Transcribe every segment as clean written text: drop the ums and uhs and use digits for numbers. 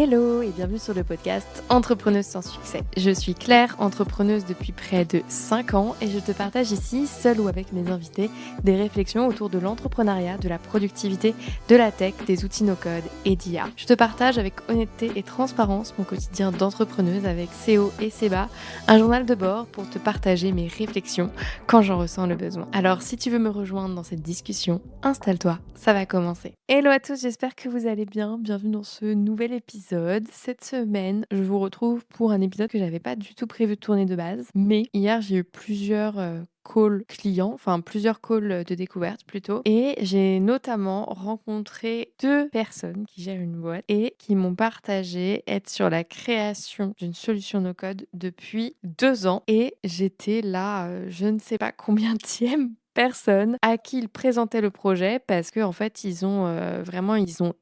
Hello et bienvenue sur le podcast Entrepreneuse sans succès. Je suis Claire, entrepreneuse depuis près de 5 ans et je te partage ici, seule ou avec mes invités, des réflexions autour de l'entrepreneuriat, de la productivité, de la tech, des outils no-code et d'IA. Je te partage avec honnêteté et transparence mon quotidien d'entrepreneuse avec ses hauts et ses bas, un journal de bord pour te partager mes réflexions quand j'en ressens le besoin. Alors si tu veux me rejoindre dans cette discussion, installe-toi, ça va commencer. Hello à tous, j'espère que vous allez bien. Bienvenue dans ce nouvel épisode. Cette semaine, je vous retrouve pour un épisode que j'avais pas du tout prévu de tourner de base. Mais hier, j'ai eu plusieurs calls clients, enfin plusieurs calls de découverte plutôt. Et j'ai notamment rencontré 2 personnes qui gèrent une boîte et qui m'ont partagé être sur la création d'une solution no-code depuis 2 ans. Et j'étais là, je ne sais pas combienième personne à qui ils présentaient le projet parce qu'en fait, ils ont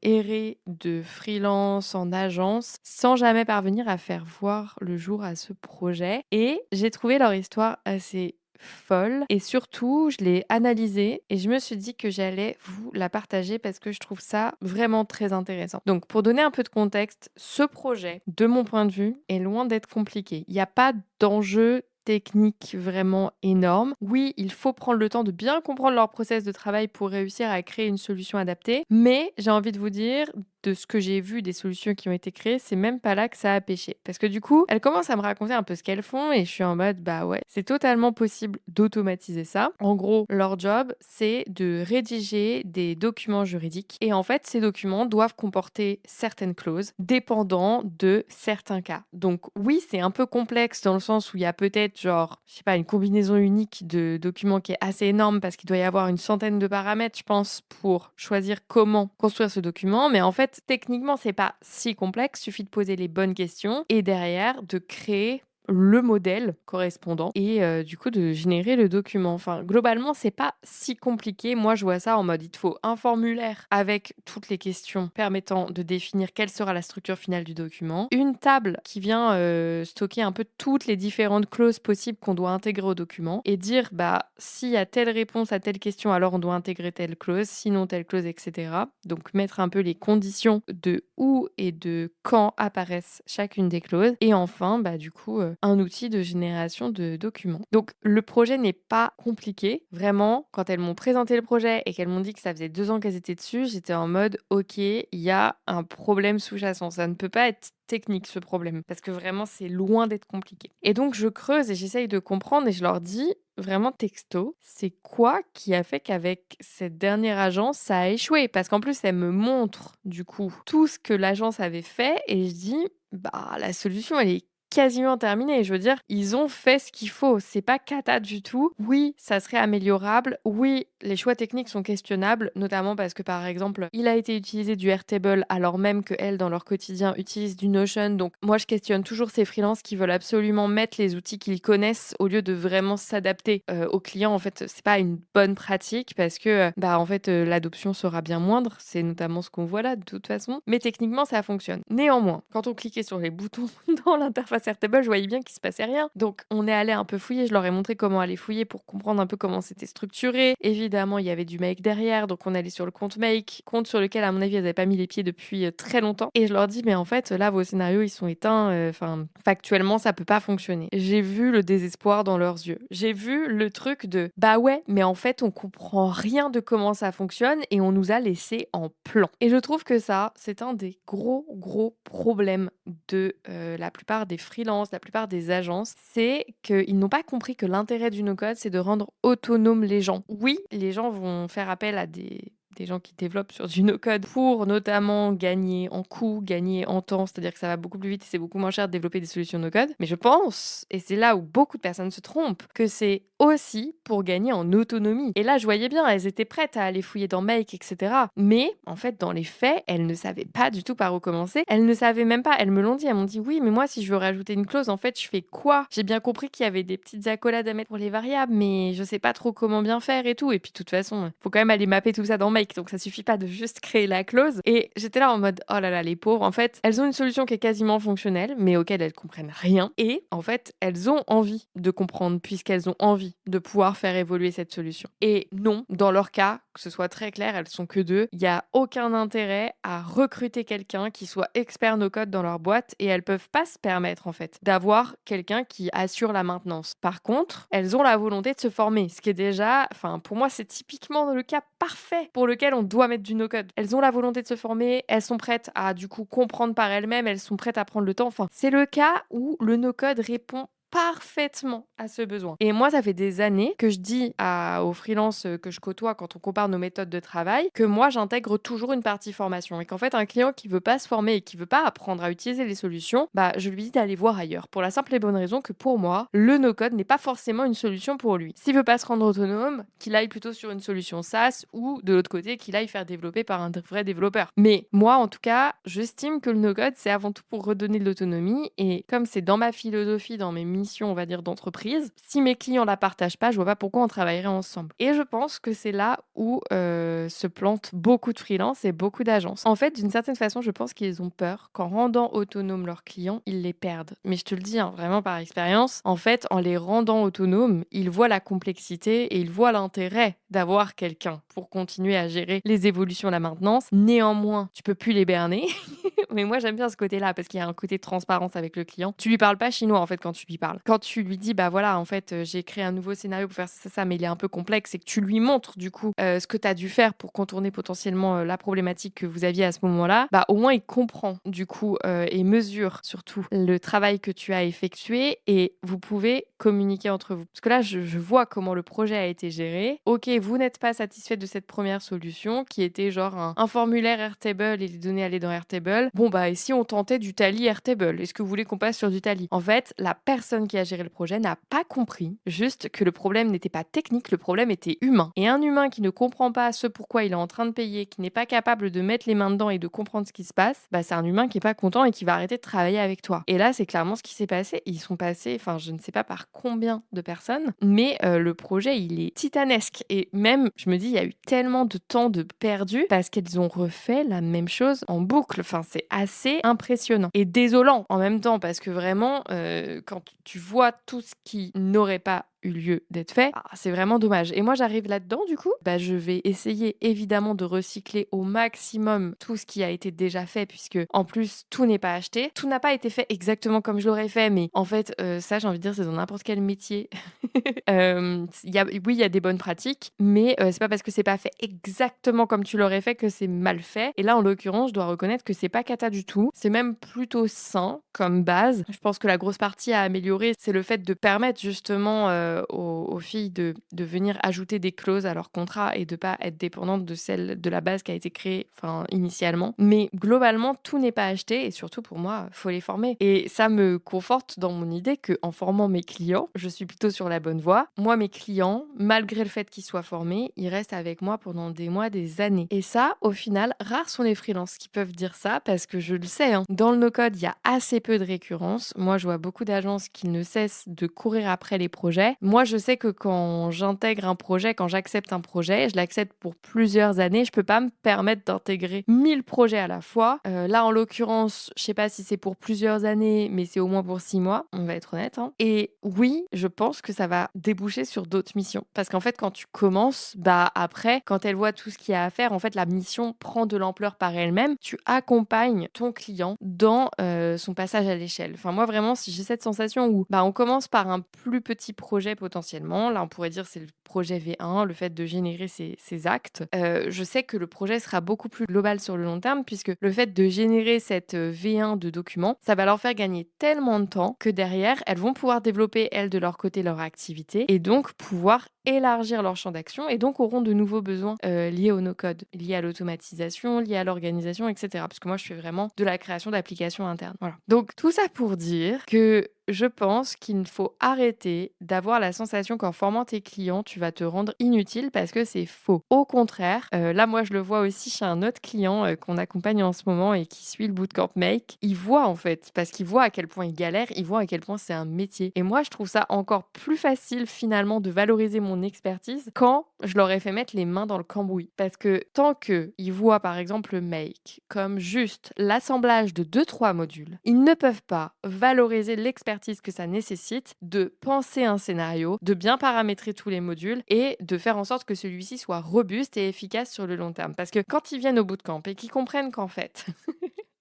erré de freelance en agence sans jamais parvenir à faire voir le jour à ce projet. Et j'ai trouvé leur histoire assez folle et surtout, je l'ai analysée et je me suis dit que j'allais vous la partager parce que je trouve ça vraiment très intéressant. Donc, pour donner un peu de contexte, ce projet, de mon point de vue, est loin d'être compliqué. Il n'y a pas d'enjeu technique vraiment énorme. Oui, il faut prendre le temps de bien comprendre leur process de travail pour réussir à créer une solution adaptée, mais j'ai envie de vous dire, de ce que j'ai vu des solutions qui ont été créées, c'est même pas là que ça a pêché. Parce que du coup, elles commencent à me raconter un peu ce qu'elles font et je suis en mode, bah ouais, c'est totalement possible d'automatiser ça. En gros, leur job, c'est de rédiger des documents juridiques et en fait, ces documents doivent comporter certaines clauses dépendant de certains cas. Donc oui, c'est un peu complexe dans le sens où il y a peut-être genre, je sais pas, une combinaison unique de documents qui est assez énorme parce qu'il doit y avoir une centaine de paramètres, je pense, pour choisir comment construire ce document. Mais en fait, techniquement, c'est pas si complexe. Suffit de poser les bonnes questions et derrière de créer le modèle correspondant et du coup de générer le document. Enfin, globalement, c'est pas si compliqué. Moi, je vois ça en mode il te faut un formulaire avec toutes les questions permettant de définir quelle sera la structure finale du document, une table qui vient stocker un peu toutes les différentes clauses possibles qu'on doit intégrer au document et dire bah s'il y a telle réponse à telle question, alors on doit intégrer telle clause, sinon telle clause, etc. Donc mettre un peu les conditions de où et de quand apparaissent chacune des clauses et enfin bah du coup un outil de génération de documents. Donc le projet n'est pas compliqué. Vraiment, quand elles m'ont présenté le projet et qu'elles m'ont dit que ça faisait 2 ans qu'elles étaient dessus, j'étais en mode OK, il y a un problème sous-jacent. Ça ne peut pas être technique ce problème parce que vraiment c'est loin d'être compliqué. Et donc je creuse et j'essaye de comprendre et je leur dis vraiment texto, c'est quoi qui a fait qu'avec cette dernière agence ça a échoué? Parce qu'en plus elle me montre du coup tout ce que l'agence avait fait et je dis bah la solution elle est quasiment terminée. Je veux dire, ils ont fait ce qu'il faut. C'est pas cata du tout. Oui, ça serait améliorable. Oui, les choix techniques sont questionnables, notamment parce que, par exemple, il a été utilisé du Airtable alors même qu'elles, dans leur quotidien, utilisent du Notion. Donc, moi, je questionne toujours ces freelances qui veulent absolument mettre les outils qu'ils connaissent au lieu de vraiment s'adapter aux clients. En fait, c'est pas une bonne pratique parce que, l'adoption sera bien moindre. C'est notamment ce qu'on voit là, de toute façon. Mais techniquement, ça fonctionne. Néanmoins, quand on cliquait sur les boutons dans l'interface Airtable, je voyais bien qu'il se passait rien. Donc, on est allé un peu fouiller. Je leur ai montré comment aller fouiller pour comprendre un peu comment c'était structuré. Évidemment, il y avait du Make derrière. Donc, on allait sur le compte Make, compte sur lequel, à mon avis, elles n'avaient pas mis les pieds depuis très longtemps. Et je leur dis, mais en fait, là, vos scénarios, ils sont éteints. Enfin, factuellement, ça peut pas fonctionner. J'ai vu le désespoir dans leurs yeux. J'ai vu le truc de, bah ouais, mais en fait, on comprend rien de comment ça fonctionne et on nous a laissé en plan. Et je trouve que ça, c'est un des gros problèmes de la plupart des freelances, la plupart des agences, c'est qu'ils n'ont pas compris que l'intérêt du no-code, c'est de rendre autonomes les gens. Oui, les gens vont faire appel à des gens qui développent sur du no-code pour notamment gagner en coût, gagner en temps, c'est-à-dire que ça va beaucoup plus vite et c'est beaucoup moins cher de développer des solutions no-code. Mais je pense, et c'est là où beaucoup de personnes se trompent, que c'est aussi pour gagner en autonomie. Et là, je voyais bien, elles étaient prêtes à aller fouiller dans Make, etc. Mais en fait, dans les faits, elles ne savaient pas du tout par où commencer. Elles ne savaient même pas, elles me l'ont dit, elles m'ont dit oui, mais moi, si je veux rajouter une clause, en fait, je fais quoi? J'ai bien compris qu'il y avait des petites accolades à mettre pour les variables, mais je sais pas trop comment bien faire et tout. Et puis, de toute façon, faut quand même aller mapper tout ça dans Make. avec, donc ça suffit pas de juste créer la clause. Et j'étais là en mode, oh là là, les pauvres, en fait, elles ont une solution qui est quasiment fonctionnelle, mais auquel elles comprennent rien. Et en fait, elles ont envie de comprendre, puisqu'elles ont envie de pouvoir faire évoluer cette solution. Et non, dans leur cas, que ce soit très clair, elles sont que 2. Il y a aucun intérêt à recruter quelqu'un qui soit expert no-code dans leur boîte et elles peuvent pas se permettre en fait d'avoir quelqu'un qui assure la maintenance. Par contre, elles ont la volonté de se former, ce qui est déjà, enfin pour moi c'est typiquement le cas parfait pour lequel on doit mettre du no-code. Elles ont la volonté de se former, elles sont prêtes à du coup comprendre par elles-mêmes, elles sont prêtes à prendre le temps. Enfin, c'est le cas où le no-code répond parfaitement à ce besoin. Et moi, ça fait des années que je dis aux freelances que je côtoie quand on compare nos méthodes de travail que moi, j'intègre toujours une partie formation et qu'en fait, un client qui veut pas se former et qui veut pas apprendre à utiliser les solutions, bah, je lui dis d'aller voir ailleurs pour la simple et bonne raison que pour moi, le no-code n'est pas forcément une solution pour lui. S'il veut pas se rendre autonome, qu'il aille plutôt sur une solution SaaS ou de l'autre côté, qu'il aille faire développer par un vrai développeur. Mais moi, en tout cas, j'estime que le no-code, c'est avant tout pour redonner de l'autonomie et comme c'est dans ma philosophie, dans mes mission, on va dire, d'entreprise. Si mes clients la partagent pas, je vois pas pourquoi on travaillerait ensemble. Et je pense que c'est là où se plantent beaucoup de freelances et beaucoup d'agences. En fait, d'une certaine façon, je pense qu'ils ont peur qu'en rendant autonomes leurs clients, ils les perdent. Mais je te le dis, hein, vraiment par expérience, en fait, en les rendant autonomes, ils voient la complexité et ils voient l'intérêt d'avoir quelqu'un pour continuer à gérer les évolutions, la maintenance. Néanmoins, tu peux plus les berner. Mais moi, j'aime bien ce côté-là parce qu'il y a un côté de transparence avec le client. Tu lui parles pas chinois, en fait, quand tu lui parles. Quand tu lui dis, bah voilà, en fait, j'ai créé un nouveau scénario pour faire ça, mais il est un peu complexe et que tu lui montres, du coup, ce que tu as dû faire pour contourner potentiellement la problématique que vous aviez à ce moment-là, bah au moins, il comprend, du coup, et mesure surtout le travail que tu as effectué et vous pouvez communiquer entre vous. Parce que là, je vois comment le projet a été géré. Ok, vous n'êtes pas satisfait de cette première solution qui était genre un formulaire Airtable et les données allaient dans Airtable. Bon, bah, et si on tentait du Tally Airtable? Est-ce que vous voulez qu'on passe sur du Tally? En fait, la personne qui a géré le projet n'a pas compris juste que le problème n'était pas technique, le problème était humain. Et un humain qui ne comprend pas ce pourquoi il est en train de payer, qui n'est pas capable de mettre les mains dedans et de comprendre ce qui se passe, bah, c'est un humain qui est pas content et qui va arrêter de travailler avec toi. Et là, c'est clairement ce qui s'est passé. Ils sont passés, enfin, je ne sais pas par combien de personnes, mais le projet, il est titanesque. Et même, je me dis, il y a eu tellement de temps de perdu parce qu'elles ont refait la même chose en boucle. Enfin, c'est assez impressionnant et désolant en même temps parce que vraiment, quand tu vois tout ce qui n'aurait pas eu lieu d'être fait, c'est vraiment dommage. Et moi, j'arrive là-dedans, du coup, bah, je vais essayer évidemment de recycler au maximum tout ce qui a été déjà fait, puisque en plus, tout n'est pas acheté. Tout n'a pas été fait exactement comme je l'aurais fait, mais en fait, ça, j'ai envie de dire, c'est dans n'importe quel métier. Oui, il y a des bonnes pratiques, mais c'est pas parce que c'est pas fait exactement comme tu l'aurais fait que c'est mal fait. Et là, en l'occurrence, je dois reconnaître que c'est pas cata du tout. C'est même plutôt sain comme base. Je pense que la grosse partie à améliorer, c'est le fait de permettre justement aux filles de venir ajouter des clauses à leur contrat et de pas être dépendantes de celle de la base qui a été créée initialement. Mais globalement, tout n'est pas acheté et surtout pour moi, faut les former. Et ça me conforte dans mon idée qu'en formant mes clients, je suis plutôt sur la bonne voie. Moi, mes clients, malgré le fait qu'ils soient formés, ils restent avec moi pendant des mois, des années. Et ça, au final, rares sont les freelances qui peuvent dire ça parce que je le sais, hein, dans le no-code, il y a assez peu de récurrence. Moi, je vois beaucoup d'agences qui ne cessent de courir après les projets. Moi, je sais que quand j'intègre un projet, quand j'accepte un projet, je l'accepte pour plusieurs années. Je peux pas me permettre d'intégrer 1000 projets à la fois. Là, en l'occurrence, je sais pas si c'est pour plusieurs années, mais c'est au moins pour 6 mois, on va être honnête, hein. Et oui, je pense que ça va déboucher sur d'autres missions. Parce qu'en fait, quand tu commences, bah après, quand elle voit tout ce qu'il y a à faire, en fait, la mission prend de l'ampleur par elle-même. Tu accompagnes ton client dans son passage à l'échelle. Enfin, moi, vraiment, si j'ai cette sensation où bah, on commence par un plus petit projet potentiellement. Là, on pourrait dire c'est le projet V1, le fait de générer ces actes. Je sais que le projet sera beaucoup plus global sur le long terme puisque le fait de générer cette V1 de documents, ça va leur faire gagner tellement de temps que derrière, elles vont pouvoir développer, elles, de leur côté, leur activité et donc pouvoir élargir leur champ d'action et donc auront de nouveaux besoins liés au no-code, liés à l'automatisation, liés à l'organisation, etc. Parce que moi, je fais vraiment de la création d'applications internes. Voilà. Donc, tout ça pour dire que je pense qu'il faut arrêter d'avoir la sensation qu'en formant tes clients, tu vas te rendre inutile parce que c'est faux. Au contraire, là, moi, je le vois aussi chez un autre client qu'on accompagne en ce moment et qui suit le Bootcamp Make. Il voit, en fait, parce qu'il voit à quel point il galère, il voit à quel point c'est un métier. Et moi, je trouve ça encore plus facile, finalement, de valoriser mon mon expertise quand je leur ai fait mettre les mains dans le cambouis. Parce que tant qu'ils voient par exemple le make comme juste l'assemblage de 2-3 modules, ils ne peuvent pas valoriser l'expertise que ça nécessite de penser un scénario, de bien paramétrer tous les modules et de faire en sorte que celui-ci soit robuste et efficace sur le long terme. Parce que quand ils viennent au bootcamp et qu'ils comprennent qu'en fait,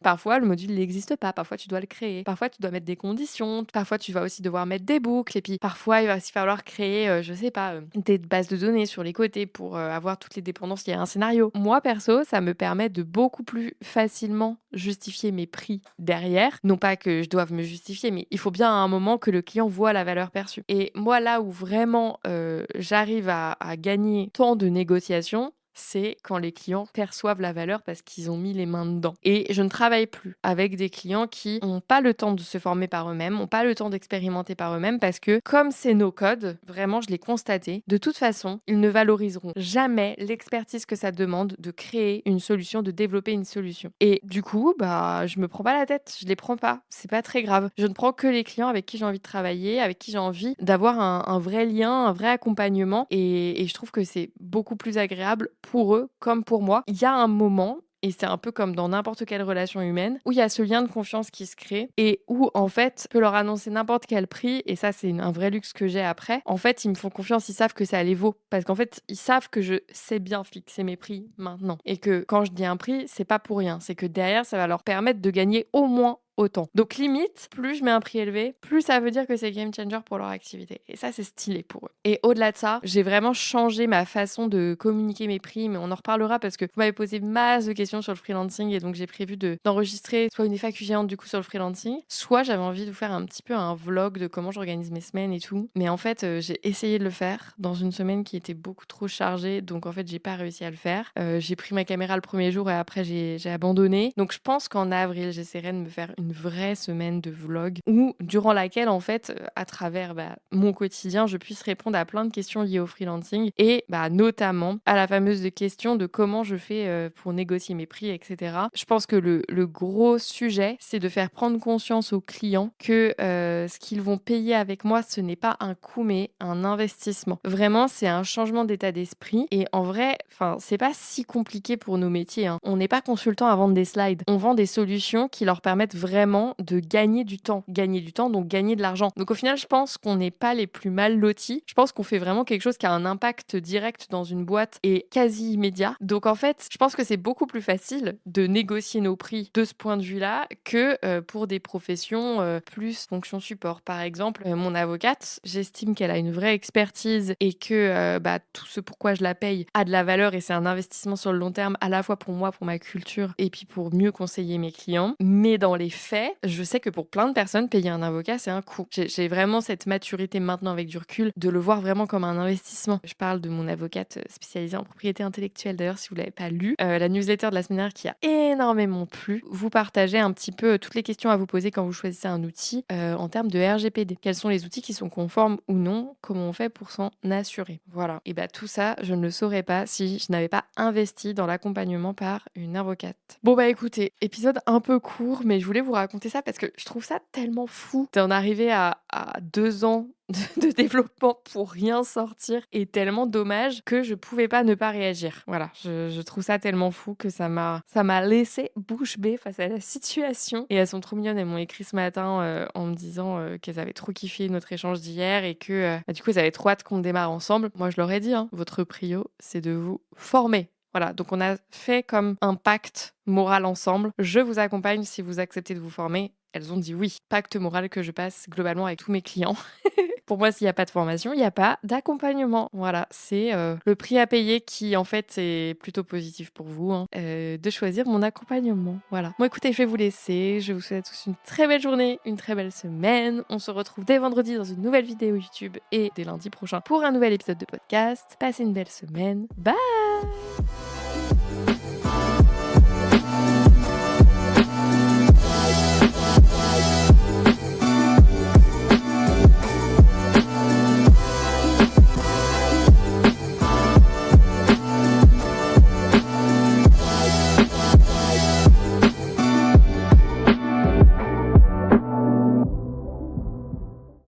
parfois, le module n'existe pas. Parfois, tu dois le créer. Parfois, tu dois mettre des conditions. Parfois, tu vas aussi devoir mettre des boucles. Et puis, parfois, il va aussi falloir créer, je sais pas, des bases de données sur les côtés pour avoir toutes les dépendances liées à un scénario. Moi, perso, ça me permet de beaucoup plus facilement justifier mes prix derrière. Non pas que je doive me justifier, mais il faut bien à un moment que le client voit la valeur perçue. Et moi, là où vraiment j'arrive à gagner tant de négociations, c'est quand les clients perçoivent la valeur parce qu'ils ont mis les mains dedans. Et je ne travaille plus avec des clients qui n'ont pas le temps de se former par eux-mêmes, n'ont pas le temps d'expérimenter par eux-mêmes parce que comme c'est no code, vraiment je l'ai constaté, de toute façon, ils ne valoriseront jamais l'expertise que ça demande de créer une solution, de développer une solution. Et du coup, je me prends pas la tête, je les prends pas, c'est pas très grave. Je ne prends que les clients avec qui j'ai envie de travailler, avec qui j'ai envie d'avoir un vrai lien, un vrai accompagnement et je trouve que c'est beaucoup plus agréable pour eux comme pour moi. Il y a un moment, et c'est un peu comme dans n'importe quelle relation humaine, où il y a ce lien de confiance qui se crée et où, en fait, je peux leur annoncer n'importe quel prix et ça, c'est un vrai luxe que j'ai après. En fait, ils me font confiance, ils savent que ça les vaut parce qu'en fait, ils savent que je sais bien fixer mes prix maintenant et que quand je dis un prix, c'est pas pour rien. C'est que derrière, ça va leur permettre de gagner au moins autant. Donc limite, plus je mets un prix élevé, plus ça veut dire que c'est game changer pour leur activité. Et ça, c'est stylé pour eux. Et au-delà de ça, j'ai vraiment changé ma façon de communiquer mes prix, mais on en reparlera parce que vous m'avez posé masse de questions sur le freelancing et donc j'ai prévu d'enregistrer soit une FAQ géante du coup sur le freelancing, soit j'avais envie de vous faire un petit peu un vlog de comment j'organise mes semaines et tout. Mais en fait, j'ai essayé de le faire dans une semaine qui était beaucoup trop chargée, donc en fait, j'ai pas réussi à le faire. J'ai pris ma caméra le premier jour et après, j'ai abandonné. Donc je pense qu'en avril, j'essaierai de me faire une vraie semaine de vlog où, durant laquelle, en fait, à travers mon quotidien, je puisse répondre à plein de questions liées au freelancing et notamment à la fameuse question de comment je fais pour négocier mes prix, etc. Je pense que le gros sujet, c'est de faire prendre conscience aux clients que ce qu'ils vont payer avec moi, ce n'est pas un coût, mais un investissement. Vraiment, c'est un changement d'état d'esprit et en vrai, c'est pas si compliqué pour nos métiers, hein. On n'est pas consultant à vendre des slides. On vend des solutions qui leur permettent vraiment de gagner du temps. Gagner du temps, donc gagner de l'argent. Donc au final, je pense qu'on n'est pas les plus mal lotis. Je pense qu'on fait vraiment quelque chose qui a un impact direct dans une boîte et quasi immédiat. Donc en fait, je pense que c'est beaucoup plus facile de négocier nos prix de ce point de vue-là que pour des professions plus fonction support. Par exemple, mon avocate, j'estime qu'elle a une vraie expertise et que tout ce pourquoi je la paye a de la valeur et c'est un investissement sur le long terme à la fois pour moi, pour ma culture et puis pour mieux conseiller mes clients. Mais dans les faits, je sais que pour plein de personnes, payer un avocat, c'est un coût. J'ai vraiment cette maturité maintenant avec du recul de le voir vraiment comme un investissement. Je parle de mon avocate spécialisée en propriété intellectuelle. D'ailleurs, si vous ne l'avez pas lu, la newsletter de la semaine dernière qui a énormément plu, vous partagez un petit peu toutes les questions à vous poser quand vous choisissez un outil en termes de RGPD. Quels sont les outils qui sont conformes ou non? Comment on fait pour s'en assurer? Voilà. Et tout ça, je ne le saurais pas si je n'avais pas investi dans l'accompagnement par une avocate. Bon écoutez, épisode un peu court, mais je voulais vous raconter ça parce que je trouve ça tellement fou d'en arriver à 2 ans de développement pour rien sortir et tellement dommage que je pouvais pas ne pas réagir. Voilà, je trouve ça tellement fou que ça m'a laissé bouche bée face à la situation. Et elles sont trop mignonnes, elles m'ont écrit ce matin en me disant qu'elles avaient trop kiffé notre échange d'hier et que du coup elles avaient trop hâte qu'on démarre ensemble. Moi je leur ai dit, votre prio c'est de vous former. Voilà, donc on a fait comme un pacte moral ensemble. Je vous accompagne si vous acceptez de vous former. Elles ont dit oui. Pacte moral que je passe globalement avec tous mes clients. Pour moi, s'il n'y a pas de formation, il n'y a pas d'accompagnement. Voilà, c'est le prix à payer qui, en fait, est plutôt positif pour vous, de choisir mon accompagnement. Voilà. Bon, écoutez, je vais vous laisser. Je vous souhaite tous une très belle journée, une très belle semaine. On se retrouve dès vendredi dans une nouvelle vidéo YouTube et dès lundi prochain pour un nouvel épisode de podcast. Passez une belle semaine. Bye!